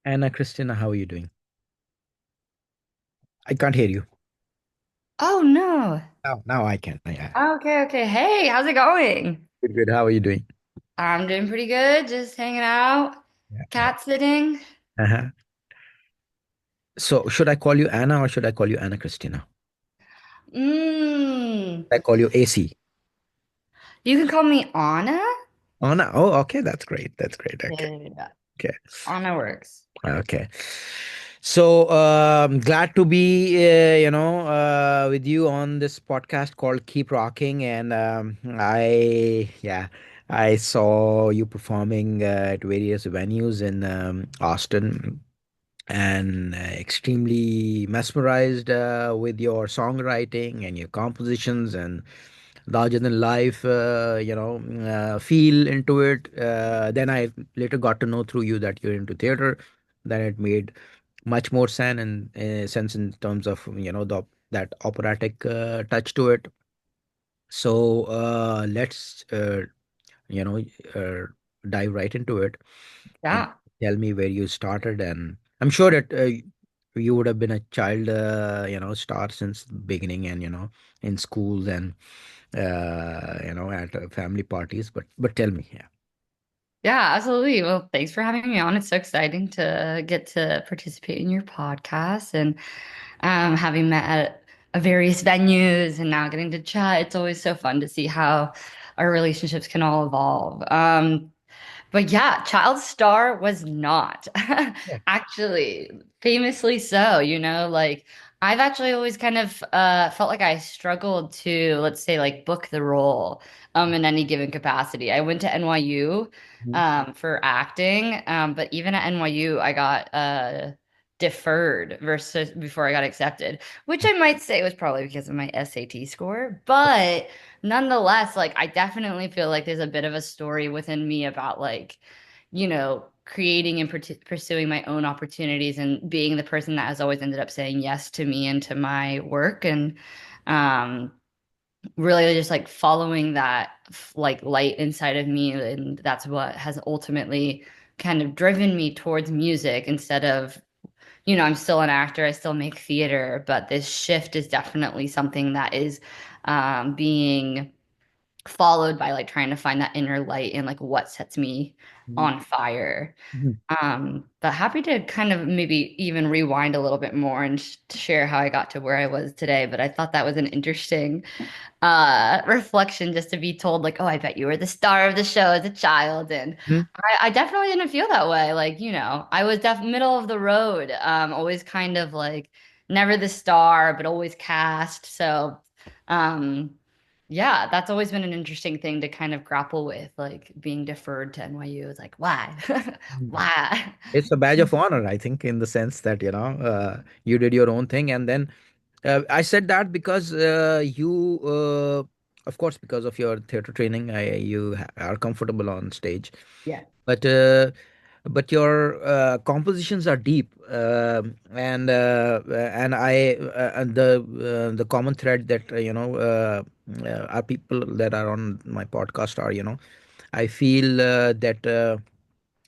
Anna Cristina, how are you doing? I can't hear you. Oh no. Now I can. Yeah. Okay, okay. Hey, how's it going? Good, good. How are you doing? I'm doing pretty good, just hanging out, Yeah, yeah. cat sitting. Uh-huh. So should I call you Anna or should I call you Anna Cristina? Mmm. I call you AC. You can call me Anna? Anna. Oh, okay. That's great. That's great. Okay. Yeah, Okay. Anna works. Okay. So glad to be with you on this podcast called Keep Rocking. And I saw you performing at various venues in Austin and extremely mesmerized with your songwriting and your compositions and larger than life feel into it. Then I later got to know through you that you're into theater. Then it made much more sense in terms of that operatic touch to it. So let's you know uh, dive right into it and Yeah. tell me where you started. And I'm sure that you would have been a child star since the beginning, and in schools and at family parties. But tell me. Yeah. Yeah, absolutely. Well, thanks for having me on. It's so exciting to get to participate in your podcast and having met at various venues and now getting to chat. It's always so fun to see how our relationships can all evolve. But yeah, child star was not Yeah. actually famously so, like I've actually always kind of felt like I struggled to, let's say, like book the role in any given capacity. I went to NYU Mhm. for acting, but even at NYU, I got deferred versus before I got accepted, which I might say was probably because of my SAT score, but nonetheless, like I definitely feel like there's a bit of a story within me about like, creating and pursuing my own opportunities and being the person that has always ended up saying yes to me and to my work and um really just like following that like light inside of me, and that's what has ultimately kind of driven me towards music instead of, I'm still an actor, I still make theater, but this shift is definitely something that is being followed by like trying to find that inner light and like what sets me Mhm. on fire. Mhm. But happy to kind of maybe even rewind a little bit more and share how I got to where I was today. But I thought that was an interesting reflection just to be told like, oh, I bet you were the star of the show as a child. And Mhm. I definitely didn't feel that way. Like, I was middle of the road, always kind of like never the star, but always cast. So, um, yeah, that's always been an interesting thing to kind of grapple with, like being deferred to NYU. It's like, why? Mhm. Why? It's a badge of honor, I think, in the sense that you did your own thing. And then I said that because of course, because of your theater training, you are comfortable on stage. Yeah. But your compositions are deep, and I and the common thread that are people that are on my podcast are, I feel that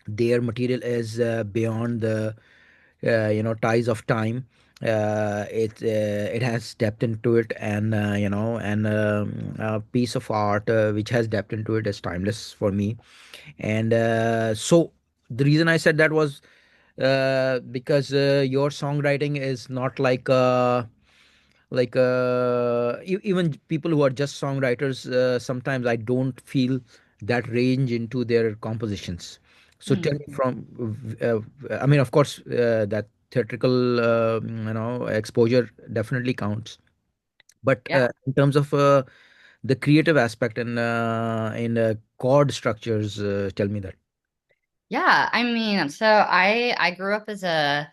their material is beyond the ties of time. It has depth into it, and a piece of art which has depth into it is timeless for me. And so the reason I said that was because your songwriting is not even people who are just songwriters, sometimes I don't feel that range into their compositions. So tell me, Mhm. I mean, of course, that theatrical exposure definitely counts, but Yeah. in terms of the creative aspect and in chord structures, tell me that. Yeah, I mean, so I grew up as a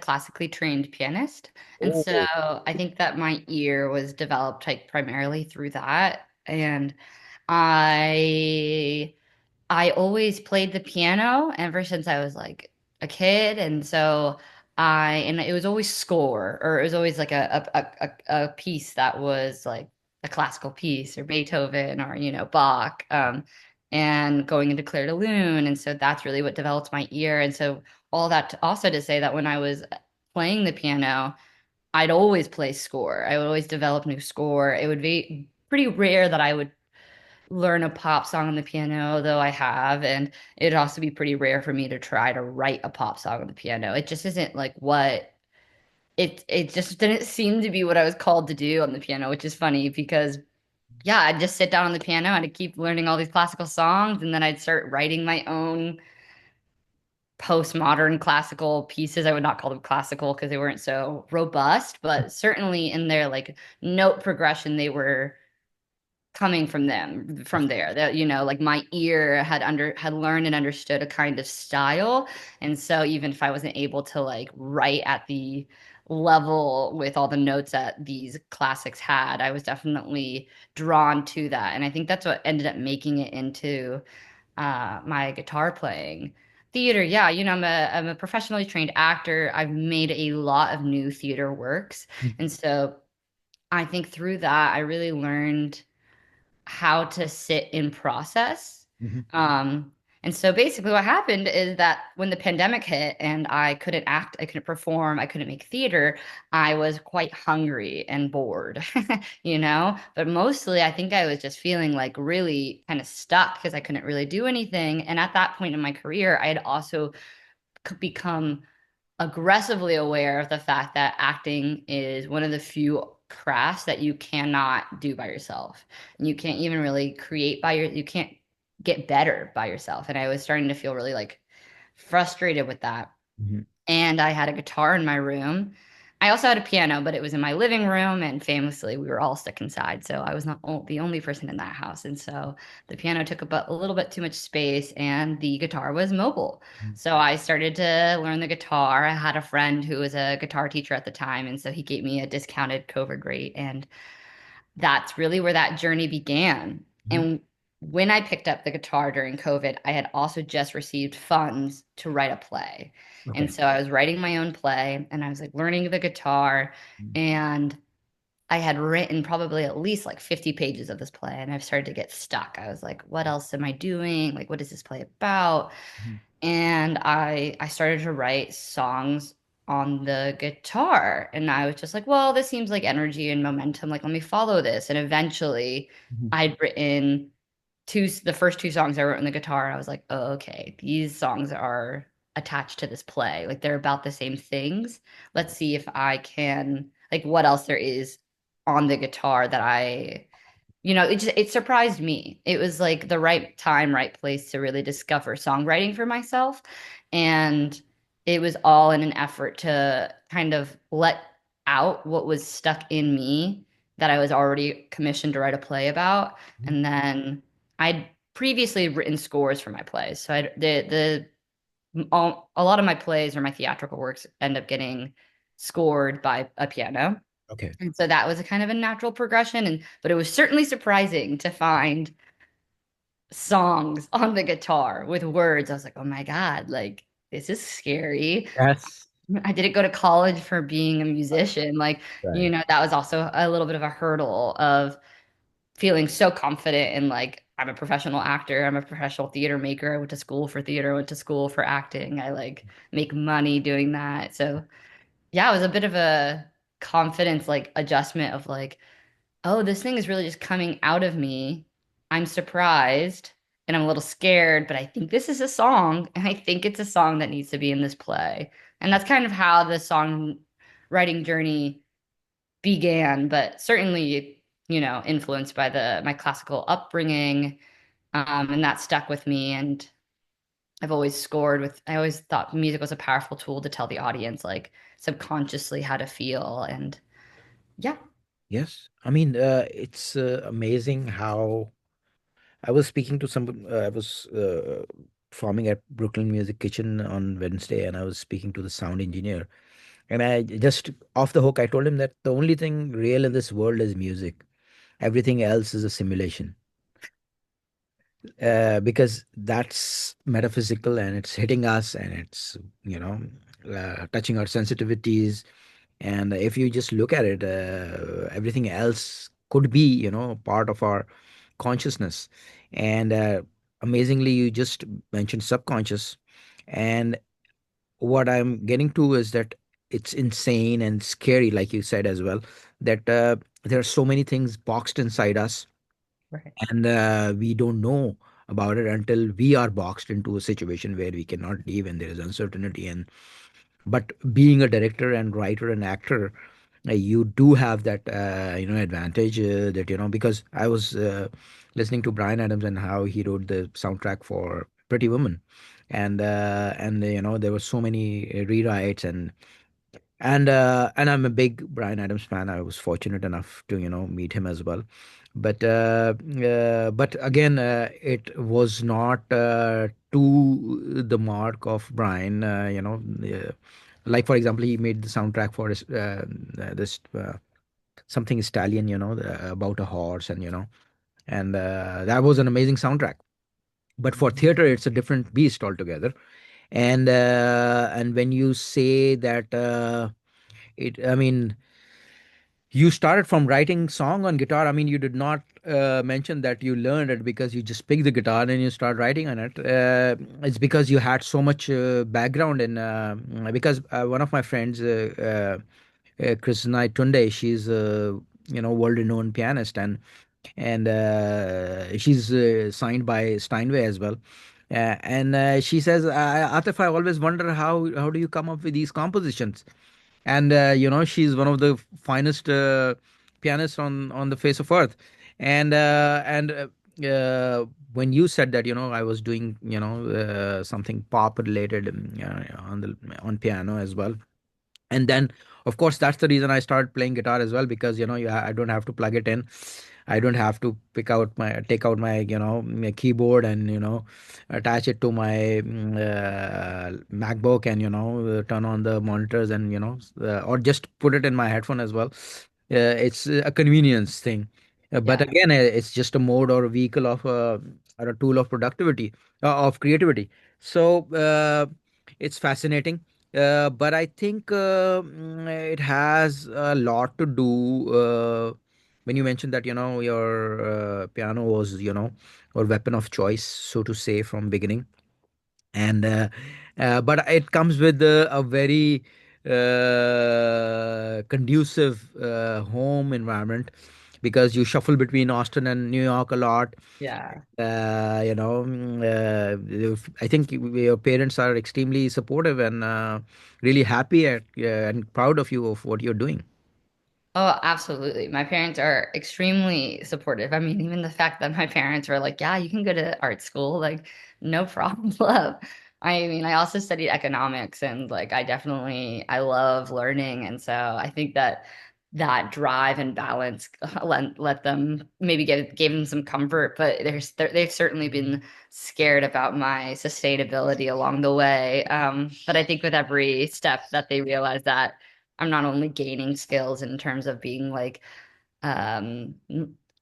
classically trained pianist, and so Oh. I think that my ear was developed like primarily through that, and I I always played the piano ever since I was like a kid, and so and it was always score, or it was always like a piece that was like a classical piece or Beethoven or Bach. and going into Clair de Lune. And so that's really what developed my ear. And so all that also to say that when I was playing the piano, I'd always play score. I would always develop new score. It would be pretty rare that I would learn a pop song on the piano, though I have, and it'd also be pretty rare for me to try to write a pop song on the piano. It just isn't like what it just didn't seem to be what I was called to do on the piano, which is funny because yeah, I'd just sit down on the piano and I'd keep learning all these classical songs, and then I'd start writing my own postmodern classical pieces. I would not call them classical because they weren't so robust, but certainly in their like note progression, they were coming from there, that like my ear had learned and understood a kind of style. And so even if I wasn't able to like write at the level with all the notes that these classics had, I was definitely drawn to that, and I think that's what ended up making it into my guitar playing. Theater, yeah, I'm a professionally trained actor. I've made a lot of new theater works, and so I think through that I really learned how to sit in process. Mhm. Um, and so basically, what happened is that when the pandemic hit and I couldn't act, I couldn't perform, I couldn't make theater, I was quite hungry and bored, But mostly, I think I was just feeling like really kind of stuck because I couldn't really do anything. And at that point in my career, I had also become aggressively aware of the fact that acting is one of the few crafts that you cannot do by yourself. And you can't even really you can't get better by yourself. And I was starting to feel really like frustrated with that, Mhm. and I had a guitar in my room. I also had a piano, but it was in my living room, and famously, we were all stuck inside, so I was not the only person in that house. And so the piano took up a little bit too much space, and the guitar was mobile. Mhm. So I started to learn the guitar. I had a friend who was a guitar teacher at the time, and so he gave me a discounted covered rate, and that's really where that journey began. Mhm. And when I picked up the guitar during COVID, I had also just received funds to write a play. And Okay. so I was writing my own play and I was like learning the guitar, Mhm. and I had written probably at least like 50 pages of this play, and I've started to get stuck. I was like, what else am I doing? Like, what is this play about? Mhm. And I started to write songs on the guitar, and I was just like, well, this seems like energy and momentum, like let me follow this. And eventually Mhm. I'd written the first two songs I wrote on the guitar, and I was like, oh, okay, these songs are attached to this play, like they're about the same things. Let's see if I can, like, what else there is on the guitar that it surprised me. It was like the right time, right place to really discover songwriting for myself. And it was all in an effort to kind of let out what was stuck in me that I was already commissioned to write a play about. Mhm. And then I'd previously written scores for my plays. So a lot of my plays or my theatrical works end up getting scored by a piano. Okay. And so that was a kind of a natural progression, but it was certainly surprising to find songs on the guitar with words. I was like, "Oh my God, like this is scary." Yes. I didn't go to college for being a musician. Like, Right. that was also a little bit of a hurdle of feeling so confident in like I'm a professional actor, I'm a professional theater maker. I went to school for theater, I went to school for acting. I like make money doing that. So, yeah, it was a bit of a confidence like adjustment of like, oh, this thing is really just coming out of me. I'm surprised and I'm a little scared, but I think this is a song, and I think it's a song that needs to be in this play. And that's kind of how the song writing journey began, but certainly, influenced by the my classical upbringing, and that stuck with me. And I always thought music was a powerful tool to tell the audience, like subconsciously how to feel. And yeah. Yes. I mean, it's amazing how I was speaking to some. I was performing at Brooklyn Music Kitchen on Wednesday, and I was speaking to the sound engineer. And I just off the hook, I told him that the only thing real in this world is music. Everything else is a simulation. Because that's metaphysical and it's hitting us and it's, you know, touching our sensitivities. And if you just look at it, everything else could be, part of our consciousness. And amazingly, you just mentioned subconscious. And what I'm getting to is that it's insane and scary, like you said as well, that there are so many things boxed inside us, Right. and we don't know about it until we are boxed into a situation where we cannot leave and there is uncertainty. And but being a director and writer and actor, you do have that advantage, that because I was listening to Brian Adams and how he wrote the soundtrack for Pretty Woman, and there were so many rewrites, and I'm a big Brian Adams fan. I was fortunate enough to meet him as well. But again, it was not to the mark of Brian. Like for example, he made the soundtrack for this something Stallion, about a horse, and that was an amazing soundtrack. But for theater, it's a different beast altogether. And when you say that, I mean, you started from writing song on guitar. I mean, you did not mention that you learned it because you just picked the guitar and you start writing on it. It's because you had so much background in. Because one of my friends, Krishna Tunde, she's a world-renowned pianist, and she's signed by Steinway as well. And she says, Atif, I always wonder how do you come up with these compositions? And she's one of the finest pianists on the face of earth. And when you said that, I was doing something pop related, on piano as well. And then of course that's the reason I started playing guitar as well, because I don't have to plug it in. I don't have to take out my my keyboard and attach it to my MacBook, and turn on the monitors, and or just put it in my headphone as well. It's a convenience thing. But Yeah. again, it's just a mode or a vehicle of or a tool of productivity, of creativity. So it's fascinating. But I think it has a lot to do, when you mentioned that your piano was your weapon of choice, so to say, from beginning. And but it comes with a very conducive home environment, because you shuffle between Austin and New York a lot. Yeah. I think your parents are extremely supportive and really happy and proud of you of what you're doing. Oh, absolutely. My parents are extremely supportive. I mean, even the fact that my parents were like, yeah, you can go to art school, like, no problem. I mean, I also studied economics and like I love learning. And so I think that that drive and balance let them maybe gave them some comfort, but they've certainly been scared about my sustainability along the way. But I think with every step that they realize that I'm not only gaining skills in terms of being like um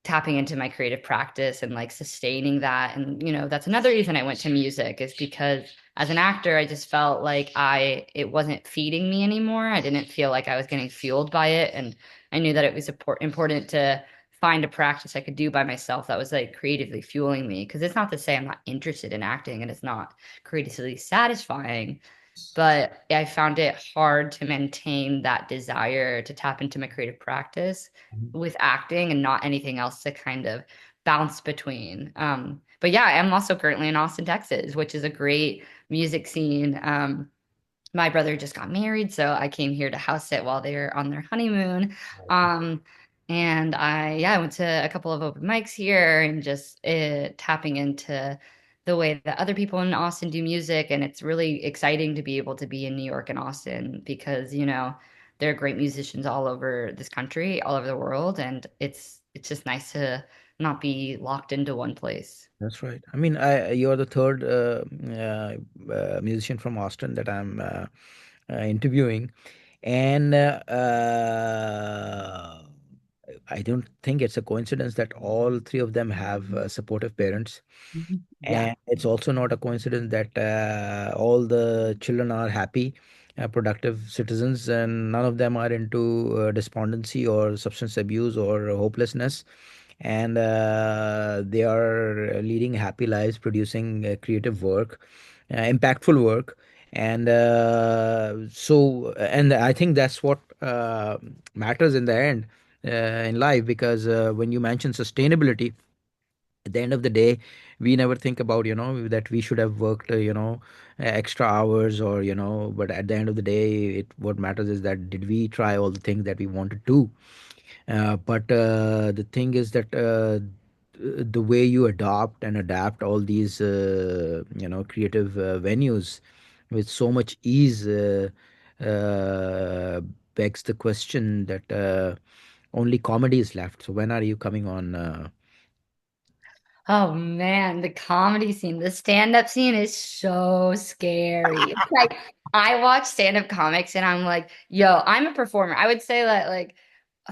tapping into my creative practice and like sustaining that. And that's another reason I went to music, is because as an actor I just felt like I it wasn't feeding me anymore. I didn't feel like I was getting fueled by it, and I knew that it was important to find a practice I could do by myself that was like creatively fueling me, because it's not to say I'm not interested in acting and it's not creatively satisfying, but I found it hard to maintain that desire to tap into my creative practice Mhm. with acting and not anything else to kind of bounce between. But yeah, I'm also currently in Austin, Texas, which is a great music scene. My brother just got married, so I came here to house sit while they were on their honeymoon. Um, and I went to a couple of open mics here and just tapping into the way that other people in Austin do music. And it's really exciting to be able to be in New York and Austin because, there are great musicians all over this country, all over the world. And it's just nice to not be locked into one place. That's right. I mean, you're the third musician from Austin that I'm interviewing, and I don't think it's a coincidence that all three of them have supportive parents. Yeah. And it's also not a coincidence that all the children are happy, productive citizens, and none of them are into despondency or substance abuse or hopelessness. and they are leading happy lives, producing creative work, impactful work. And and I think that's what matters in the end in life, because when you mention sustainability, at the end of the day, we never think about, that we should have worked, extra hours, or, but at the end of the day, what matters is that did we try all the things that we wanted to. But the thing is that the way you adopt and adapt all these, creative venues with so much ease, uh, begs the question that only comedy is left. So when are you coming on? Oh man, the comedy scene, the stand-up scene is so scary. It's like I watch stand-up comics and I'm like, yo, I'm a performer. I would say that like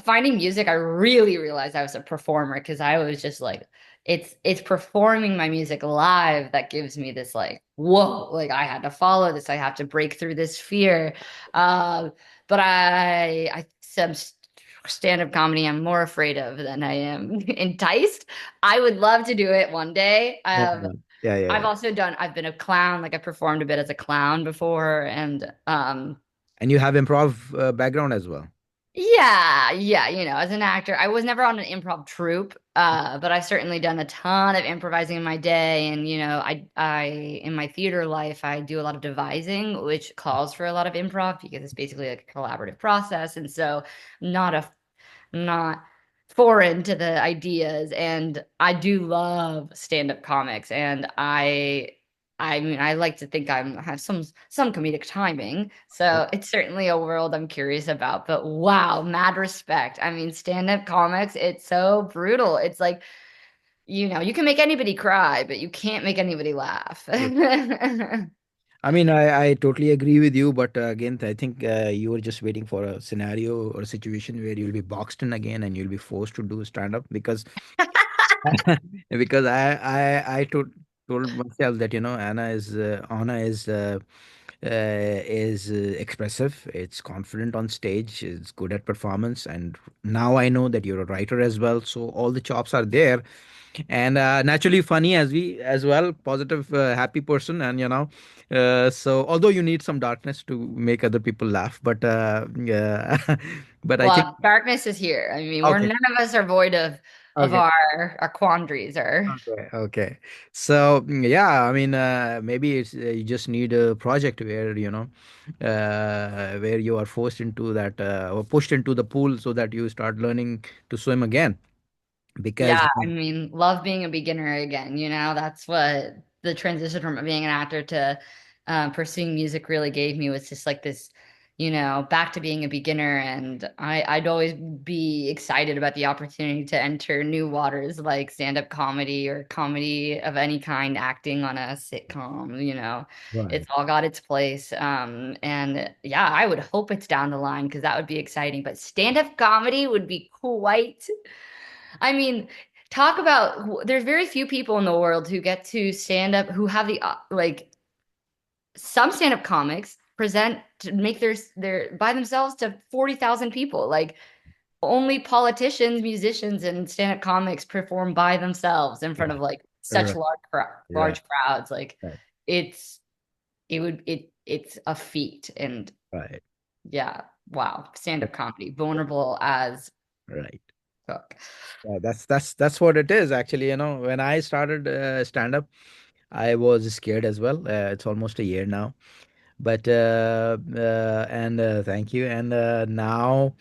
finding music, I really realized I was a performer because I was just like, it's performing my music live that gives me this like, whoa, like I had to follow this, I have to break through this fear. Uh, but I some stand-up comedy I'm more afraid of than I am enticed. I would love to do it one day. Yeah, yeah, yeah, I've yeah. also I've been a clown, like I performed a bit as a clown before, and And you have improv background as well. yeah, yeah, as an actor, I was never on an improv troupe, but I've certainly done a ton of improvising in my day, and I in my theater life, I do a lot of devising, which calls for a lot of improv because it's basically like a collaborative process, and so not a not foreign to the ideas, and I do love stand-up comics, and I mean I like to think I have some comedic timing, so it's certainly a world I'm curious about. But wow, mad respect. I mean, stand-up comics, it's so brutal. It's like, you can make anybody cry, but you can't make anybody laugh. I mean, I totally agree with you, but again, I think you were just waiting for a scenario or a situation where you'll be boxed in again and you'll be forced to do stand up, because because told myself that, Anna is expressive, it's confident on stage, it's good at performance, and now I know that you're a writer as well, so all the chops are there, and naturally funny as well, positive, happy person, and so although you need some darkness to make other people laugh, but yeah, but I think Well, darkness is here. I mean, we're okay. none of us are void of Okay. our quandaries or Okay. Okay. So yeah, I mean, maybe it's you just need a project where where you are forced into that, or pushed into the pool so that you start learning to swim again. Because yeah, I mean, love being a beginner again, that's what the transition from being an actor to pursuing music really gave me, was just like this, back to being a beginner. And I'd always be excited about the opportunity to enter new waters like stand-up comedy or comedy of any kind, acting on a sitcom, right. it's all got its place. And yeah, I would hope it's down the line because that would be exciting. But stand-up comedy would be quite I mean, talk about there's very few people in the world who get to stand up who have the like some stand up comics present to make their by themselves to 40,000 people. Like only politicians, musicians, and stand up comics perform by themselves in front of Right. like such Right. Right. large crowds. Like Right. it's it's a feat. And Right. yeah, wow, stand up comedy, vulnerable as Right. fuck. Yeah, that's what it is actually. When I started stand up, I was scared as well. It's almost a year now, but and thank you. And now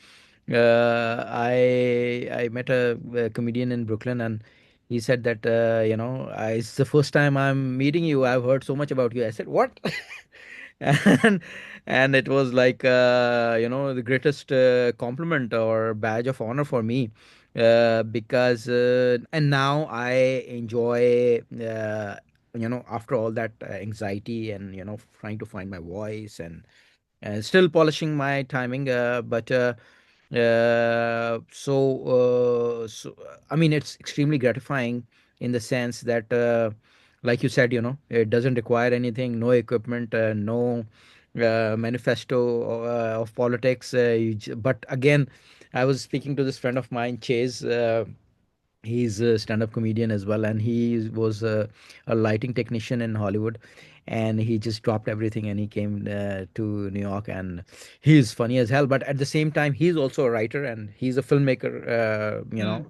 I met a comedian in Brooklyn, and he said that it's the first time I'm meeting you. I've heard so much about you. I said, what? and and it was like, the greatest compliment or badge of honor for me, because and now I enjoy, after all that anxiety, and trying to find my voice, and still polishing my timing, but I mean, it's extremely gratifying in the sense that, like you said, it doesn't require anything, no equipment, no manifesto of politics. But again, I was speaking to this friend of mine, Chase. He's a stand-up comedian as well, and he was a lighting technician in Hollywood, and he just dropped everything and he came to New York, and he's funny as hell. But at the same time, he's also a writer and he's a filmmaker, Mm.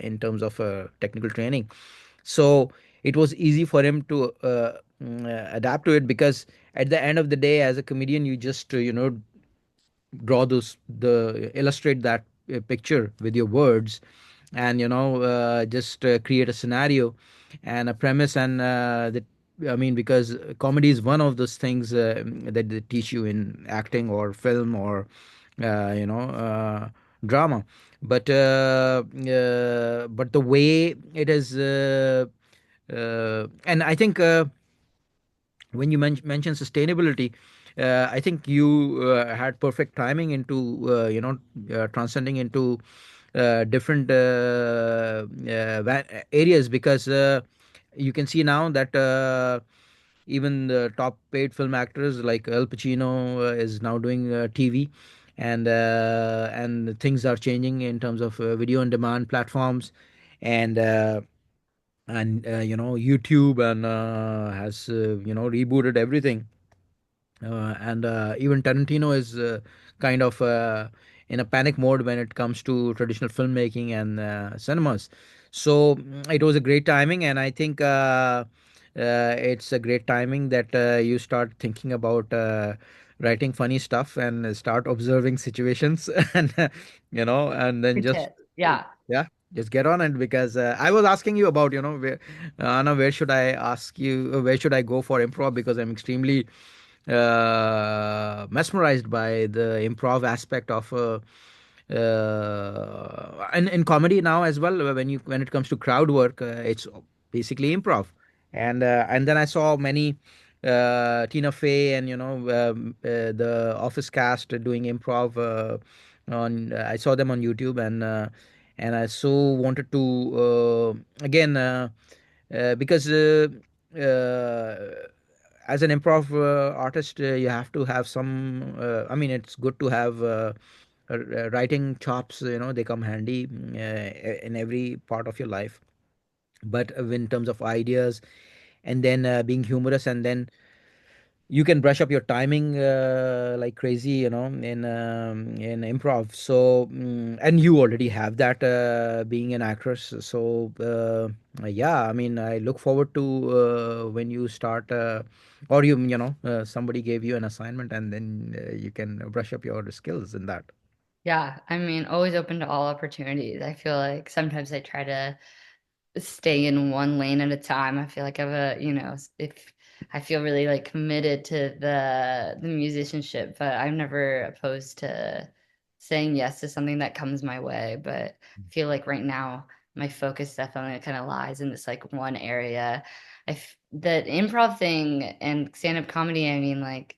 in terms of technical training. So it was easy for him to adapt to it, because at the end of the day, as a comedian, you just draw those the illustrate that picture with your words, and just create a scenario and a premise, and that, I mean, because comedy is one of those things that they teach you in acting or film or drama. But the way it is, and I think when you mentioned sustainability, I think you had perfect timing into transcending into different areas, because you can see now that even the top paid film actors like Al Pacino is now doing TV, and things are changing in terms of video on demand platforms, and YouTube, and has rebooted everything, and even Tarantino is kind of in a panic mode when it comes to traditional filmmaking and cinemas. So it was a great timing, and I think it's a great timing that you start thinking about writing funny stuff and start observing situations, and and then Good just tip. Yeah. yeah, just get on it, because I was asking you about, where, Anna, where should I ask you, where should I go for improv, because I'm extremely mesmerized by the improv aspect of in comedy now as well. When it comes to crowd work, it's basically improv, and then I saw many Tina Fey and the Office cast doing improv on. I saw them on YouTube, and I so wanted to again because as an improv artist, you have to have some. I mean, it's good to have writing chops. They come handy in every part of your life. But in terms of ideas, and then being humorous, and then you can brush up your timing like crazy, in improv. So and you already have that being an actress. So yeah, I mean, I look forward to when you start, or somebody gave you an assignment, and then you can brush up your skills in that. Yeah. I mean, always open to all opportunities. I feel like sometimes I try to stay in one lane at a time. I feel like I've if I feel really like committed to the musicianship, but I'm never opposed to saying yes to something that comes my way. But I feel like right now my focus definitely kind of lies in this like one area. That improv thing and stand-up comedy, I mean, like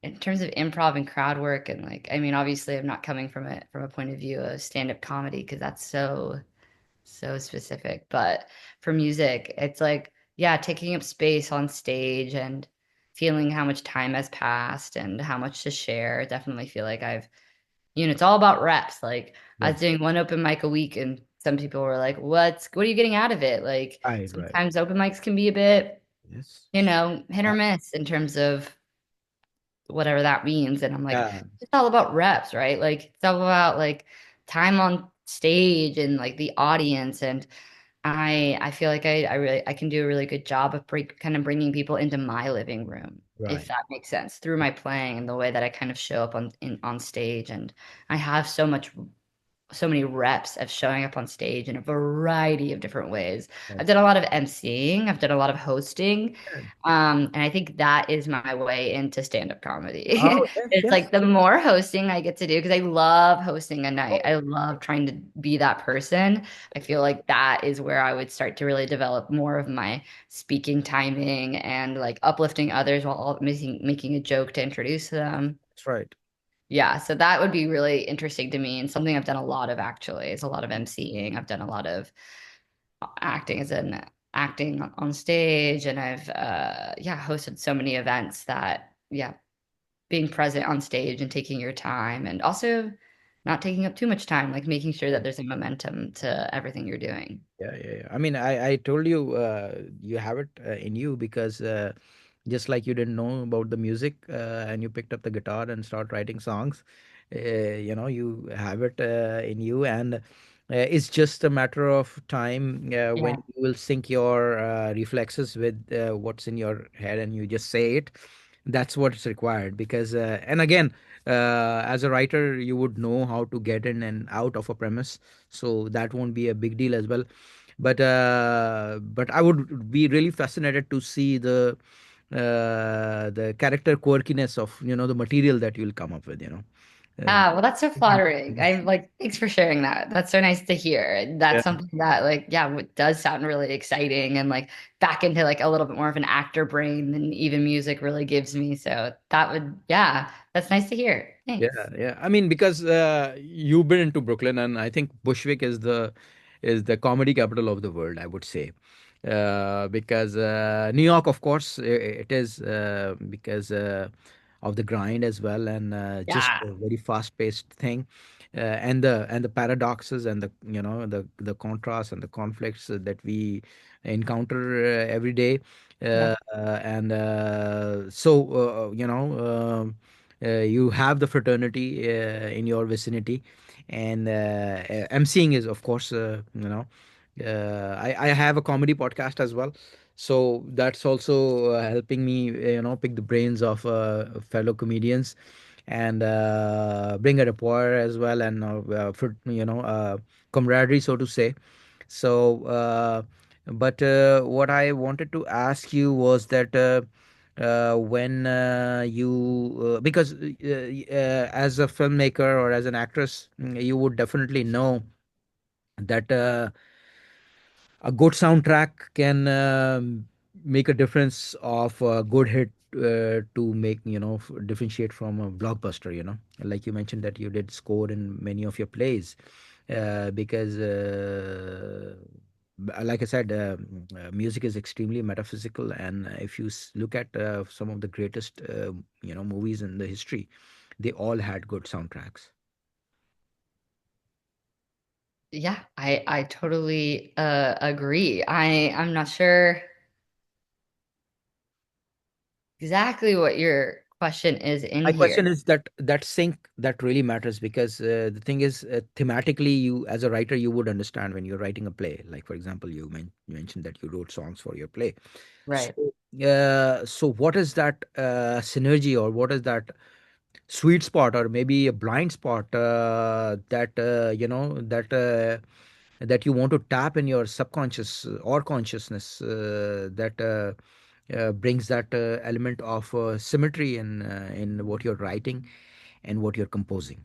in terms of improv and crowd work, and like, I mean, obviously I'm not coming from a point of view of stand-up comedy because that's so specific. But for music, it's like, yeah, taking up space on stage and feeling how much time has passed and how much to share. Definitely feel like it's all about reps. Like I Right. was doing one open mic a week and some people were like, what are you getting out of it? Like Right. sometimes open mics can be a bit, Yes. hit or miss in terms of whatever that means. And I'm like, Yeah. it's all about reps, right? Like it's all about like time on stage and like the audience. And I feel like I can do a really good job of kind of bringing people into my living room, if Right. that makes sense, through my playing and the way that I kind of show up on stage. And I have so many reps of showing up on stage in a variety of different ways. I've Yes. done a lot of emceeing, I've done a lot of hosting, and I think that is my way into stand-up comedy. Oh, yes, It's yes. like the more hosting I get to do, because I love hosting a night. Oh, I love trying to be that person. I feel like that is where I would start to really develop more of my speaking timing and like uplifting others while making a joke to introduce them. that's right. Yeah, so that would be really interesting to me and something I've done a lot of actually is a lot of emceeing. I've done a lot of acting as an acting on stage and I've yeah, hosted so many events that yeah, being present on stage and taking your time and also not taking up too much time, like making sure that there's a momentum to everything you're doing. Yeah, yeah, yeah. I mean, I told you you have it in you because just like you didn't know about the music and you picked up the guitar and start writing songs, you have it in you, and it's just a matter of time when Yeah. you will sync your reflexes with what's in your head and you just say it. That's what's required because, and again, as a writer, you would know how to get in and out of a premise, so that won't be a big deal as well. But I would be really fascinated to see the character quirkiness of the material that you'll come up with. Uh, Ah, well, that's so flattering. I'm like, thanks for sharing that. That's so nice to hear. yeah, That's something that, like, yeah, does sound really exciting and like back into like a little bit more of an actor brain than even music really gives me. So that would, yeah, that's nice to hear. yeah, Thanks. yeah. I mean, because you've been into Brooklyn, and I think Bushwick is the comedy capital of the world, I would say. Because New York, of course, it is because of the grind as well, and just Yeah. a very fast-paced thing, and the paradoxes and the contrasts and the conflicts that we encounter every day, Yeah. and so you have the fraternity in your vicinity, and emceeing is, of course, I have a comedy podcast as well, so that's also helping me, pick the brains of fellow comedians and bring a rapport as well, and for camaraderie, so to say. So, but what I wanted to ask you was that when you because as a filmmaker or as an actress, you would definitely know that a good soundtrack can make a difference of a good hit to make differentiate from a blockbuster. Like you mentioned that you did score in many of your plays because like I said, music is extremely metaphysical, and if you look at some of the greatest movies in the history, they all had good soundtracks. Yeah, I totally agree. I'm not sure exactly what your question is in My question here. is that sync that really matters because the thing is, thematically, you as a writer, you would understand when you're writing a play. Like for example, you mentioned that you wrote songs for your play. So, Right. so what is that synergy, or what is that sweet spot, or maybe a blind spot that you want to tap in your subconscious or consciousness that brings that element of symmetry in what you're writing and what you're composing?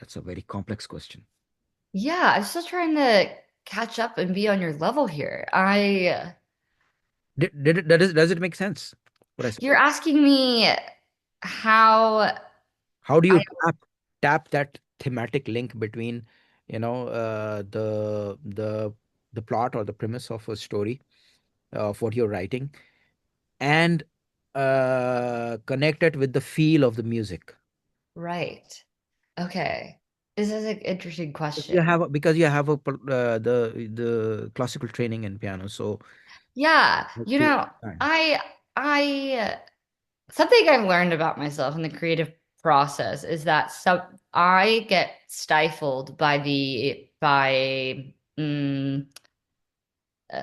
That's a very complex question. Yeah, I'm still trying to catch up and be on your level here. Does it make sense what I said? You're asking me how How do you I, tap that thematic link between the plot or the premise of a story of what you're writing, and connect it with the feel of the music? right. Okay. This is an interesting question. Because you have the classical training in piano, so Yeah, helps you understand. I something I've learned about myself in the creative process is that I get stifled by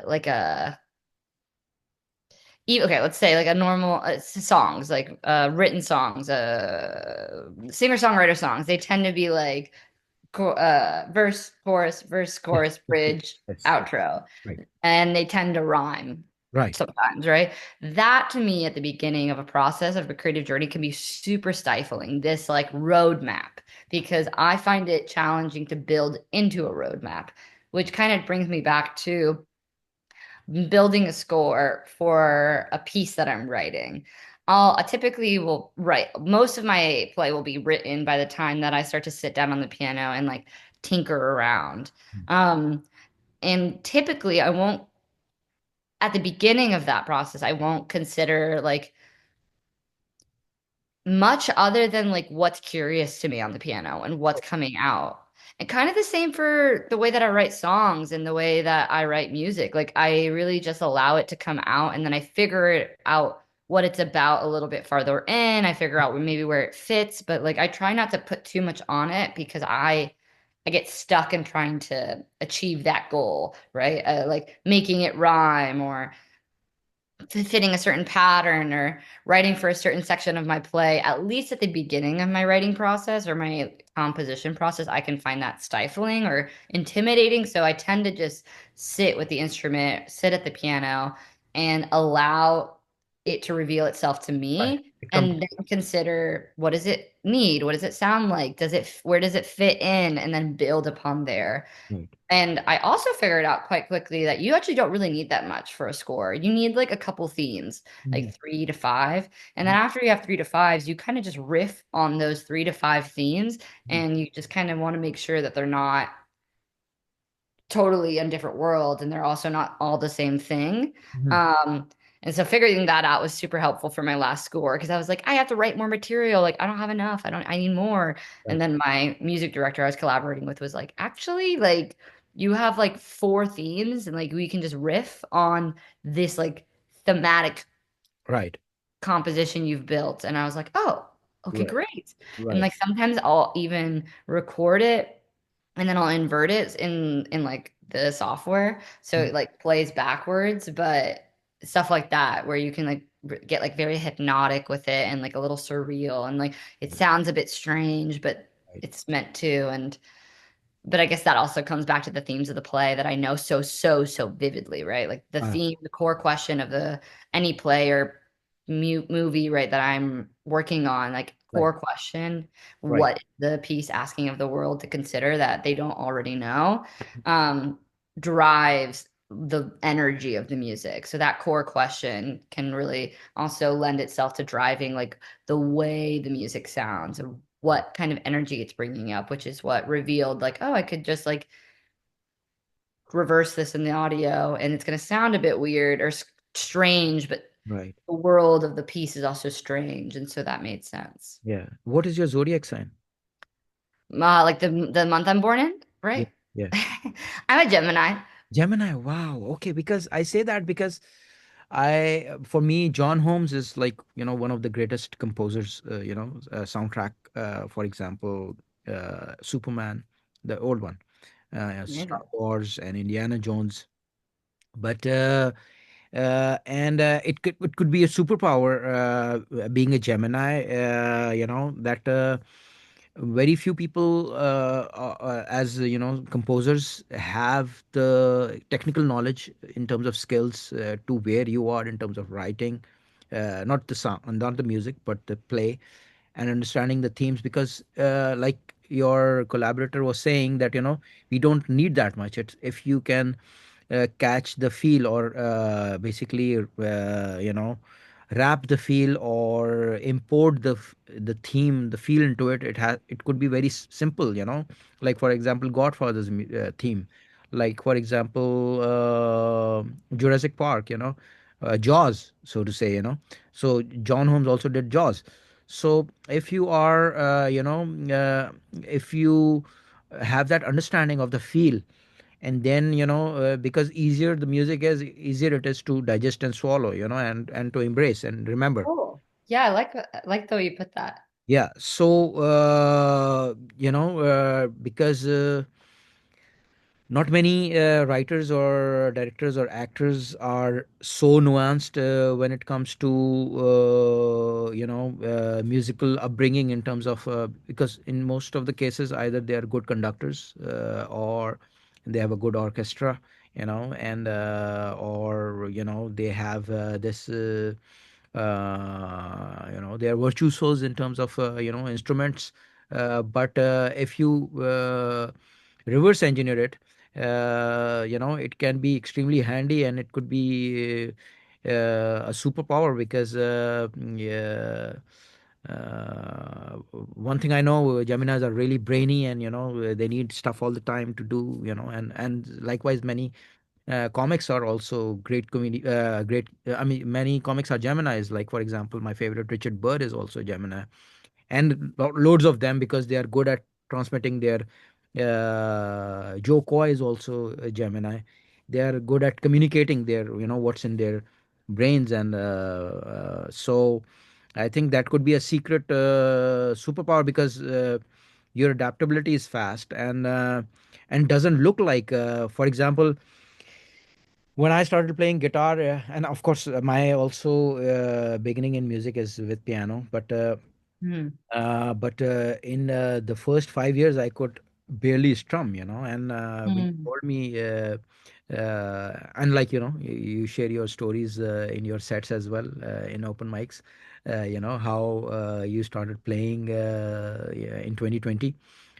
like a okay, let's say like a normal songs, like written songs, singer-songwriter songs. They tend to be like verse, chorus, bridge, Yes, outro, right, and they tend to rhyme right. sometimes, right? That to me at the beginning of a process of a creative journey can be super stifling, this like roadmap, because I find it challenging to build into a roadmap, which kind of brings me back to building a score for a piece that I'm writing. I typically will write most of my play will be written by the time that I start to sit down on the piano and like tinker around. Um, and typically I won't at the beginning of that process, I won't consider like much other than like what's curious to me on the piano and what's coming out. And kind of the same for the way that I write songs and the way that I write music. Like I really just allow it to come out and then I figure it out what it's about a little bit farther in. I figure out maybe where it fits, but like I try not to put too much on it because I get stuck in trying to achieve that goal, right? Like making it rhyme or fitting a certain pattern or writing for a certain section of my play, at least at the beginning of my writing process or my composition process, I can find that stifling or intimidating. So I tend to just sit with the instrument, sit at the piano, and allow it to reveal itself to Right. me. It comes. And then consider what does it need? What does it sound like? Where does it fit in? And then build upon there. Right. And I also figured out quite quickly that you actually don't really need that much for a score. You need like a couple themes, Mhm. like three to five. And then after you have three to fives, you kind of just riff on those three to five themes. Mhm. And you just kind of want to make sure that they're not totally in different worlds and they're also not all the same thing. Mhm. Um, and so figuring that out was super helpful for my last score because I was like, I have to write more material. Like, I don't have enough. I need more. And Right. then my music director I was collaborating with was like, actually, like, you have like four themes and like we can just riff on this like thematic Right. composition you've built. And I was like, oh, okay, Right. great. And Right. like sometimes I'll even record it and then I'll invert it in like the software so Mhm. it like plays backwards, but stuff like that where you can like get like very hypnotic with it and like a little surreal and like it sounds a bit strange, but Right. it's meant to. And but I guess that also comes back to the themes of the play that I know so vividly, right? Like the Ah, theme, the core question of the any play or movie, right, that I'm working on, like right. core question, Right. what the piece asking of the world to consider that they don't already know, um, drives the energy of the music. So that core question can really also lend itself to driving like the way the music sounds and what kind of energy it's bringing up, which is what revealed like, oh, I could just like reverse this in the audio and it's going to sound a bit weird or strange, but Right. the world of the piece is also strange. And so that made sense. Yeah. What is your zodiac sign? Like the month I'm born in, Yeah. right? Yeah. I'm a Gemini. Gemini. Wow. Okay. Because I say that because for me, John Holmes is like, one of the greatest composers, soundtrack, for example, Superman, the old one, Star Amazing. Wars and Indiana Jones. But and it could be a superpower, being a Gemini, that very few people, as composers, have the technical knowledge in terms of skills, to where you are in terms of writing, not the sound, not the music, but the play, and understanding the themes, because like your collaborator was saying, that we don't need that much. It's if you can catch the feel, or basically wrap the feel, or import the theme, the feel into it. It could be very simple, like for example Godfather's theme, like for example Jurassic Park, Jaws, so to say, so John Holmes also did Jaws. So if you are if you have that understanding of the feel, and then because easier the music is, easier it is to digest and swallow, and to embrace and remember. Cool. Yeah, I like the way you put that. Yeah, so because not many writers or directors or actors are so nuanced when it comes to musical upbringing, in terms of because in most of the cases, either they are good conductors, or they have a good orchestra, and or they have this they are virtuosos in terms of instruments, but if you reverse engineer it, it can be extremely handy, and it could be a superpower, because yeah, one thing I know, Geminis are really brainy, and they need stuff all the time to do, and likewise many Comics are also I mean, many comics are Geminis. Like for example, my favorite Richard Bird is also Gemini, and loads of them because they are good at transmitting their. Joe Coy is also a Gemini. They are good at communicating their, what's in their brains, and so I think that could be a secret superpower because your adaptability is fast and doesn't look like, for example, when I started playing guitar, and of course, my also beginning in music is with piano, Hmm. in the first 5 years, I could barely strum, and when you Hmm. told me, and like, you share your stories in your sets as well, in open mics, how you started playing yeah, in 2020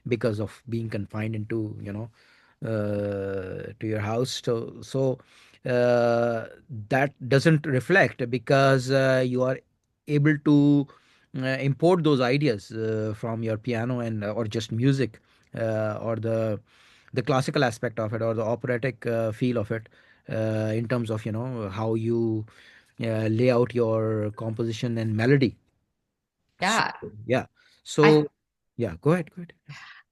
because of being confined into, to your house. So that doesn't reflect because you are able to import those ideas from your piano and or just music, or the classical aspect of it or the operatic feel of it, in terms of how you lay out your composition and melody. So Yeah. yeah, I so yeah, go ahead, go ahead.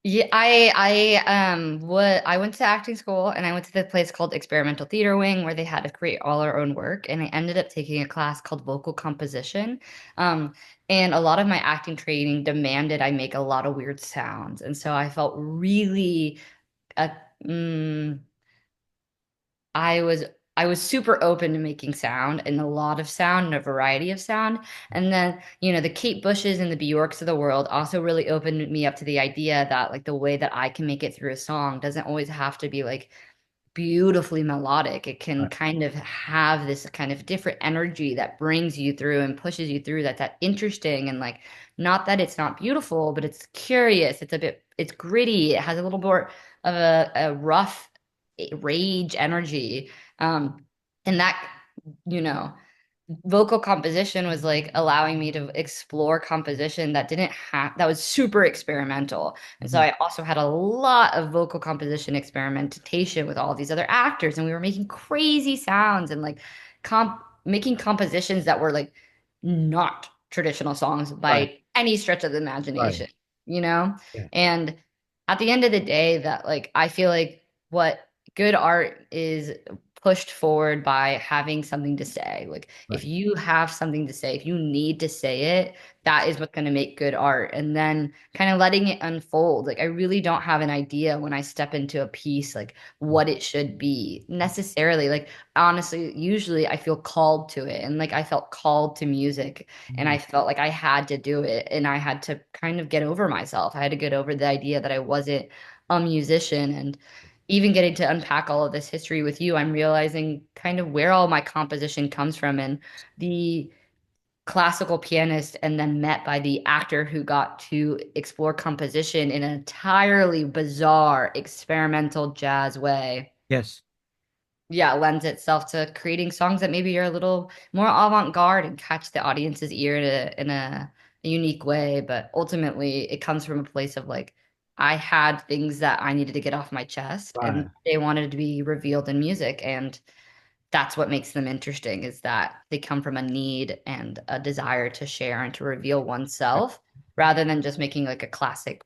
Yeah, I went to acting school and I went to the place called Experimental Theater Wing where they had to create all our own work and I ended up taking a class called vocal composition. Um, and a lot of my acting training demanded I make a lot of weird sounds. And so I felt really uh, mm, I was I was super open to making sound and a lot of sound and a variety of sound. And then, the Kate Bushes and the Bjorks of the world also really opened me up to the idea that like the way that I can make it through a song doesn't always have to be like beautifully melodic. It can Right, kind of have this kind of different energy that brings you through and pushes you through that interesting and like not that it's not beautiful, but it's curious. It's gritty. It has a little more of a rough rage energy. Um, and that, you know, vocal composition was like allowing me to explore composition that didn't have that was super experimental. And so mhm, I also had a lot of vocal composition experimentation with all these other actors and we were making crazy sounds and like making compositions that were like not traditional songs right, by any stretch of the right, imagination, you know? yeah, And at the end of the day that like I feel like what good art is pushed forward by having something to say. Like if right, you have something to say, if you need to say it, that is what's going to make good art. And then kind of letting it unfold. Like I really don't have an idea when I step into a piece, like what it should be necessarily. Like honestly, usually I feel called to it. And like I felt called to music and mhm, I felt like I had to do it and I had to kind of get over myself. I had to get over the idea that I wasn't a musician and even getting to unpack all of this history with you, I'm realizing kind of where all my composition comes from and the classical pianist and then met by the actor who got to explore composition in an entirely bizarre experimental jazz way. yes, Yeah, lends itself to creating songs that maybe are a little more avant-garde and catch the audience's ear in a unique way. But ultimately, it comes from a place of like, I had things that I needed to get off my chest, and right, they wanted to be revealed in music. And that's what makes them interesting is that they come from a need and a desire to share and to reveal oneself rather than just making like a classic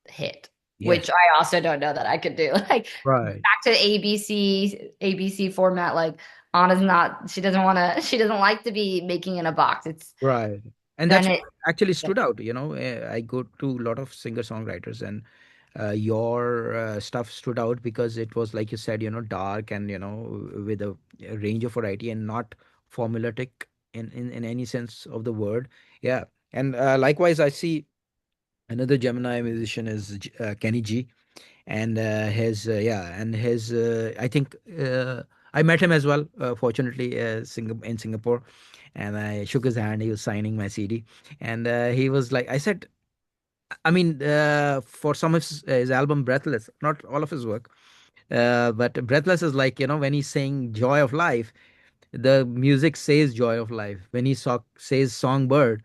hit, yes, which I also don't know that I could do. Like right. back to the ABC format, like Anna's not she doesn't like to be making in a box. It's Right. And then that's it what actually stood out. I go to a lot of singer-songwriters, and your stuff stood out because it was, like you said, dark and, with a range of variety and not formulaic in any sense of the word. Yeah. And likewise, I see another Gemini musician is Kenny G, and his I think I met him as well, fortunately, in Singapore, and I shook his hand. He was signing my CD, and he was like, I said, I mean, for some of his album Breathless, not all of his work, but Breathless is like, when he's saying joy of life, the music says joy of life. When he says songbird,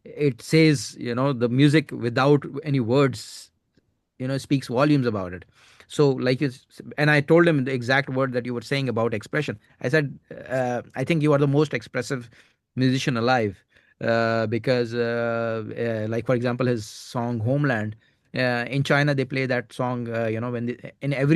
it says, the music without any words, speaks volumes about it. So like and I told him the exact word that you were saying about expression. I said, I think you are the most expressive musician alive, because like for example his song Homeland, in China they play that song, when in every